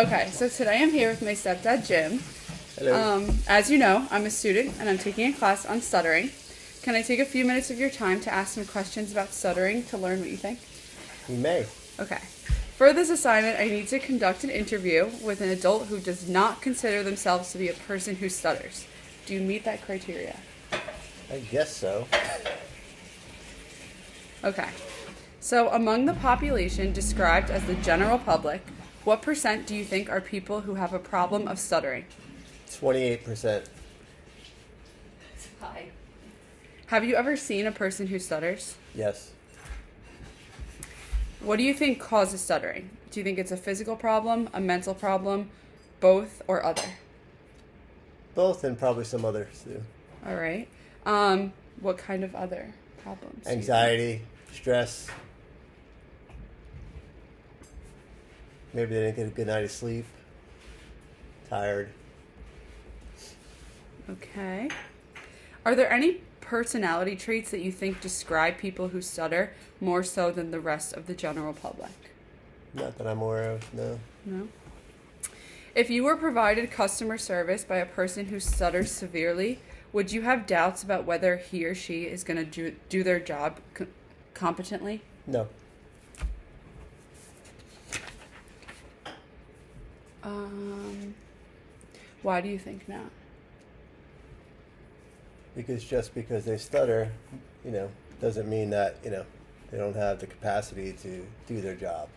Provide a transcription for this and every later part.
Okay, so today I'm here with my stepdad, Jim. Hello. As you know, I'm a student and I'm taking a class on stuttering. Can I take a few minutes of your time to ask some questions about stuttering to learn what you think? You may. Okay. For this assignment, I need to conduct an interview with an adult who does not consider themselves to be a person who stutters. Do you meet that criteria? I guess so. Okay. So, among the population described as the general public, what % do you think are people who have a problem of stuttering? 28%. That's high. Have you ever seen a person who stutters? Yes. What do you think causes stuttering? Do you think it's a physical problem, a mental problem, both, or other? Both and probably some others too. All right. What kind of other problems? Anxiety, stress. Maybe they didn't get a good night of sleep. Tired. Okay. Are there any personality traits that you think describe people who stutter more so than the rest of the general public? Not that I'm aware of, no. No. If you were provided customer service by a person who stutters severely, would you have doubts about whether he or she is going to do their job competently? No. Why do you think not? Because just because they stutter, doesn't mean that, they don't have the capacity to do their job.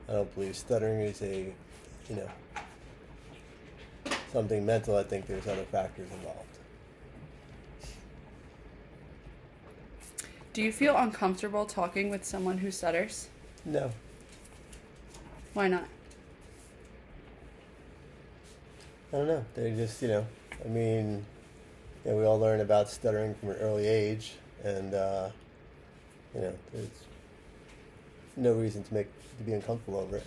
I don't believe stuttering is something mental. I think there's other factors involved. Do you feel uncomfortable talking with someone who stutters? No. Why not? I don't know. They just, we all learn about stuttering from an early age, and there's no reason to be uncomfortable over it.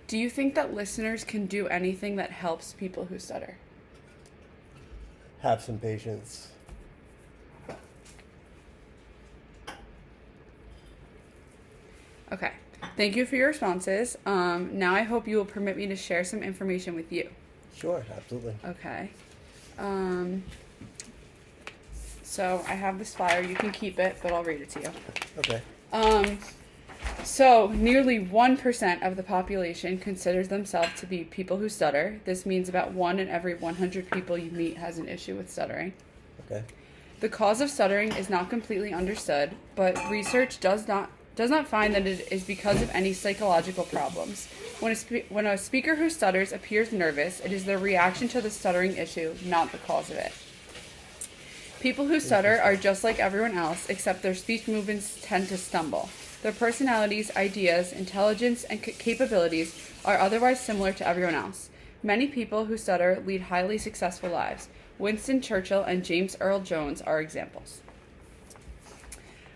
Do you think that listeners can do anything that helps people who stutter? Have some patience. Okay. Thank you for your responses. Now I hope you will permit me to share some information with you. Sure, absolutely. Okay. So I have this flyer. You can keep it, but I'll read it to you. Okay. So nearly 1% of the population considers themselves to be people who stutter. This means about 1 in every 100 people you meet has an issue with stuttering. Okay. The cause of stuttering is not completely understood, but research does not find that it is because of any psychological problems. When a speaker who stutters appears nervous, it is their reaction to the stuttering issue, not the cause of it. People who stutter are just like everyone else, except their speech movements tend to stumble. Their personalities, ideas, intelligence, and capabilities are otherwise similar to everyone else. Many people who stutter lead highly successful lives. Winston Churchill and James Earl Jones are examples.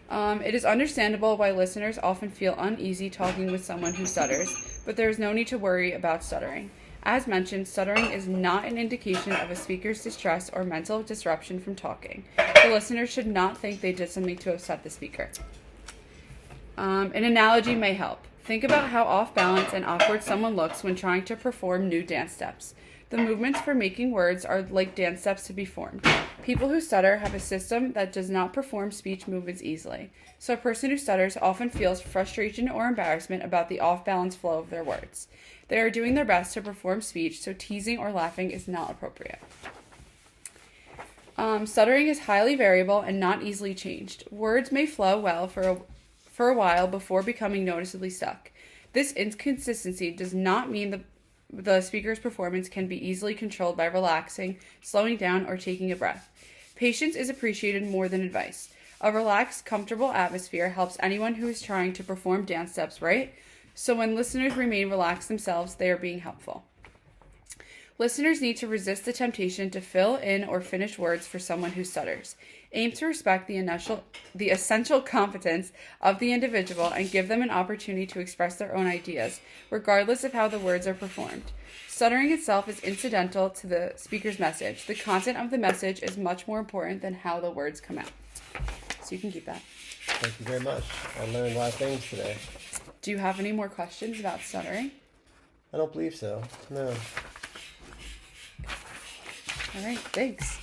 It is understandable why listeners often feel uneasy talking with someone who stutters, but there is no need to worry about stuttering. As mentioned, stuttering is not an indication of a speaker's distress or mental disruption from talking. The listener should not think they did something to upset the speaker. An analogy may help. Think about how off balance and awkward someone looks when trying to perform new dance steps. The movements for making words are like dance steps to be formed. People who stutter have a system that does not perform speech movements easily. So a person who stutters often feels frustration or embarrassment about the off-balance flow of their words. They are doing their best to perform speech, so teasing or laughing is not appropriate. Stuttering is highly variable and not easily changed. Words may flow well for a while before becoming noticeably stuck. This inconsistency does not mean the speaker's performance can be easily controlled by relaxing, slowing down, or taking a breath. Patience is appreciated more than advice. A relaxed, comfortable atmosphere helps anyone who is trying to perform dance steps right, so when listeners remain relaxed themselves, they are being helpful. Listeners need to resist the temptation to fill in or finish words for someone who stutters. Aim to respect the essential competence of the individual and give them an opportunity to express their own ideas, regardless of how the words are performed. Stuttering itself is incidental to the speaker's message. The content of the message is much more important than how the words come out. So you can keep that. Thank you very much. I learned a lot of things today. Do you have any more questions about stuttering? I don't believe so. No. All right, thanks.